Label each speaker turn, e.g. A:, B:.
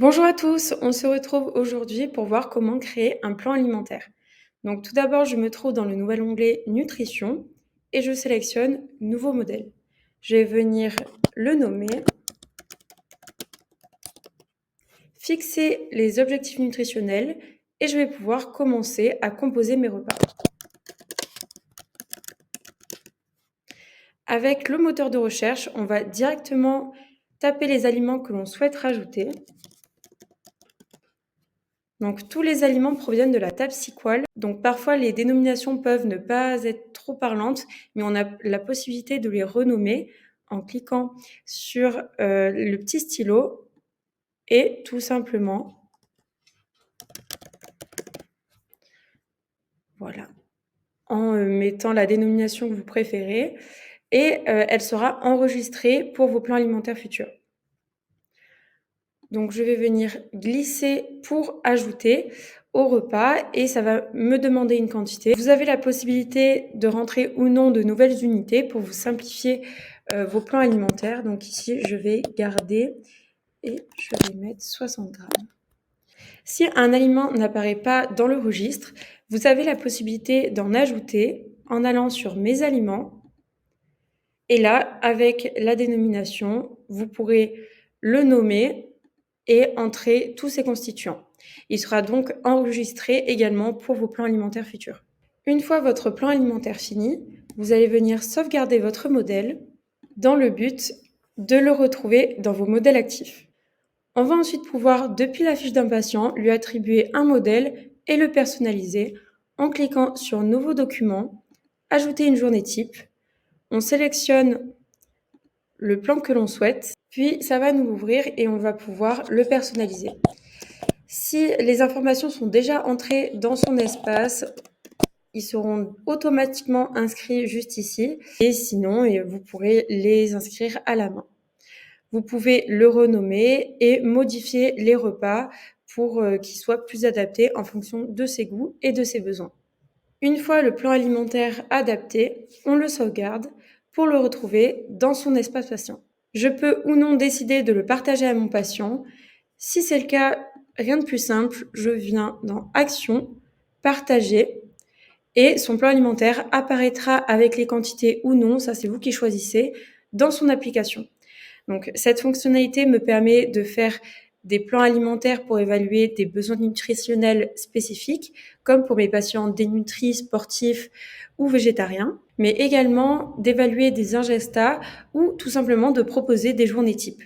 A: Bonjour à tous, on se retrouve aujourd'hui pour voir comment créer un plan alimentaire. Donc tout d'abord, je me trouve dans le nouvel onglet Nutrition et je sélectionne Nouveau modèle. Je vais venir le nommer, fixer les objectifs nutritionnels et je vais pouvoir commencer à composer mes repas. Avec le moteur de recherche, on va directement taper les aliments que l'on souhaite rajouter. Donc tous les aliments proviennent de la table SQL. Donc parfois les dénominations peuvent ne pas être trop parlantes, mais on a la possibilité de les renommer en cliquant sur le petit stylo et tout simplement, voilà, en mettant la dénomination que vous préférez et elle sera enregistrée pour vos plans alimentaires futurs. Donc je vais venir glisser pour ajouter au repas et ça va me demander une quantité. Vous avez la possibilité de rentrer ou non de nouvelles unités pour vous simplifier vos plans alimentaires. Donc ici, je vais garder et je vais mettre 60 grammes. Si un aliment n'apparaît pas dans le registre, vous avez la possibilité d'en ajouter en allant sur Mes aliments. Et là, avec la dénomination, vous pourrez le nommer et entrer tous ses constituants. Il sera donc enregistré également pour vos plans alimentaires futurs. Une fois votre plan alimentaire fini, vous allez venir sauvegarder votre modèle dans le but de le retrouver dans vos modèles actifs. On va ensuite pouvoir, depuis la fiche d'un patient, lui attribuer un modèle et le personnaliser en cliquant sur Nouveau document, Ajouter une journée type. On sélectionne le plan que l'on souhaite, puis ça va nous ouvrir et on va pouvoir le personnaliser. Si les informations sont déjà entrées dans son espace, ils seront automatiquement inscrits juste ici et sinon, vous pourrez les inscrire à la main. Vous pouvez le renommer et modifier les repas pour qu'ils soient plus adaptés en fonction de ses goûts et de ses besoins. Une fois le plan alimentaire adapté, on le sauvegarde pour le retrouver dans son espace patient. Je peux ou non décider de le partager à mon patient. Si c'est le cas, rien de plus simple, je viens dans Action, Partager, et son plan alimentaire apparaîtra avec les quantités ou non, ça c'est vous qui choisissez, dans son application. Donc cette fonctionnalité me permet de faire des plans alimentaires pour évaluer des besoins nutritionnels spécifiques, comme pour mes patients dénutris, sportifs ou végétariens, mais également d'évaluer des ingestats ou tout simplement de proposer des journées types.